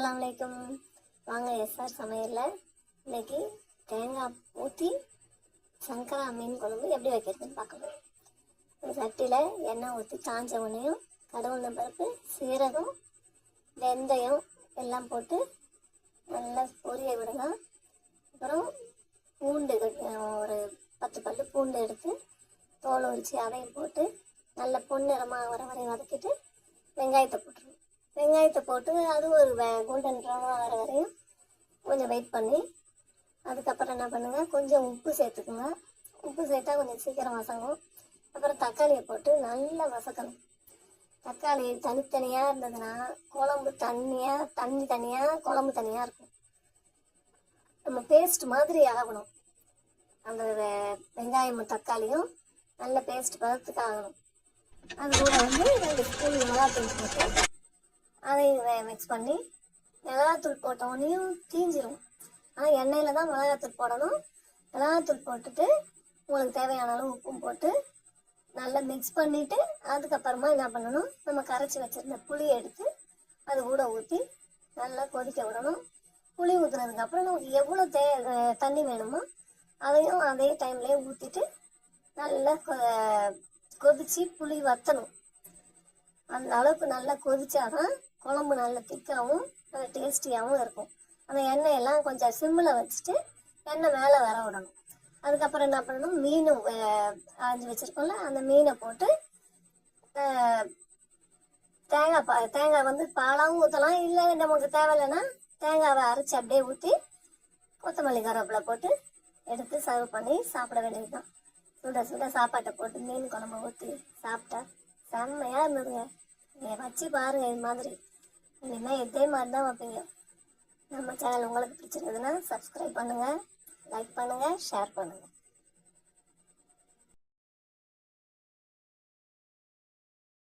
அஸ்ஸலாமு அலைக்கும். வாங்க எஸ்ஆர் சமையலில் இன்னைக்கு தேங்காய் ஊற்றி சங்கரா மீன் குழம்பு எப்படி வைக்கிறதுன்னு பார்க்கலாம். ஒரு சட்டியில் எண்ணெய் ஊற்றி காஞ்ச உடனேயும் கடவுள் பருப்பு, சீரகம், வெந்தயம் எல்லாம் போட்டு நல்லா பொரிய விடுங்க. அப்புறம் பூண்டு ஒரு 10 பல்லு பூண்டு எடுத்து தோலை உரித்து அதையும் போட்டு நல்ல பொன்னிறமாக வர வரையும் வதக்கிட்டு வெங்காயத்தை போட்டுருவோம். வெங்காயத்தை போட்டு அது ஒரு கோல்டன் ப்ரௌனாக வர வரையும் கொஞ்சம் வெயிட் பண்ணி அதுக்கப்புறம் என்ன பண்ணுங்கள், கொஞ்சம் உப்பு சேர்த்துக்குங்க. உப்பு சேர்த்தா கொஞ்சம் சீக்கிரம் வசங்கும். அப்புறம் தக்காளியை போட்டு நல்லா வசக்கணும். தக்காளி தனித்தனியாக இருந்ததுன்னா குழம்பு தண்ணி தனியாக குழம்பு தனியாக இருக்கும். நம்ம பேஸ்ட் மாதிரி ஆகணும். அந்த வெங்காயமும் தக்காளியும் நல்ல பேஸ்ட் பதத்துக்கு ஆகணும். அது கூட 2 ஸ்பூன் மிளகாத்தூள் போட்டு அதையும் மிக்ஸ் பண்ணி, மிளகாத்தூள் போட்டோடனையும் தீஞ்சிரும். ஆனால் எண்ணெயில் தான் மிளகாத்தூள் போடணும். மிளகாத்தூள் போட்டுட்டு உங்களுக்கு தேவையான அளவு உப்பும் போட்டு நல்லா மிக்ஸ் பண்ணிவிட்டு அதுக்கப்புறமா என்ன பண்ணணும், நம்ம கரைச்சி வச்சுருந்த புளியை எடுத்து அது கூட ஊற்றி நல்லா கொதிக்க விடணும். புளி ஊற்றுனதுக்கப்புறம் நமக்கு எவ்வளோ தண்ணி வேணுமோ அதையும் அதே டைம்லேயே ஊற்றிட்டு நல்லா கொதித்து புளி வற்றணும். அந்த அளவுக்கு நல்லா கொதிச்சாதான் குழம்பு நல்ல திக்காகவும் நல்ல டேஸ்டியாகவும் இருக்கும். அந்த எண்ணெயெல்லாம் கொஞ்சம் சிம்மில் வச்சுட்டு எண்ணெய் மேலே வர விடணும். அதுக்கப்புறம் என்ன பண்ணணும், மீன் அரைஞ்சி வச்சுருக்கோம்ல அந்த மீனை போட்டு தேங்காய் பாலாகவும் ஊற்றலாம். இல்லை நமக்கு தேவையில்லைன்னா தேங்காவை அரைச்சி அப்படியே ஊற்றி கொத்தமல்லி கருவேப்பிலை போட்டு எடுத்து சர்வ் பண்ணி சாப்பிட வேண்டியது தான். சுட சுட சாப்பாட்டை போட்டு மீன் குழம்பு ஊற்றி சாப்பிட்டா செம்மையாக இருந்ததுங்க. நீங்கள் வச்சு பாருங்கள். இது மாதிரி இனிமேல் இதே மாதிரி தான் வைப்பீங்க. நம்ம சேனல் உங்களுக்கு பிடிச்சிருந்ததுன்னா சப்ஸ்கிரைப் பண்ணுங்கள், லைக் பண்ணுங்கள், ஷேர் பண்ணுங்கள்.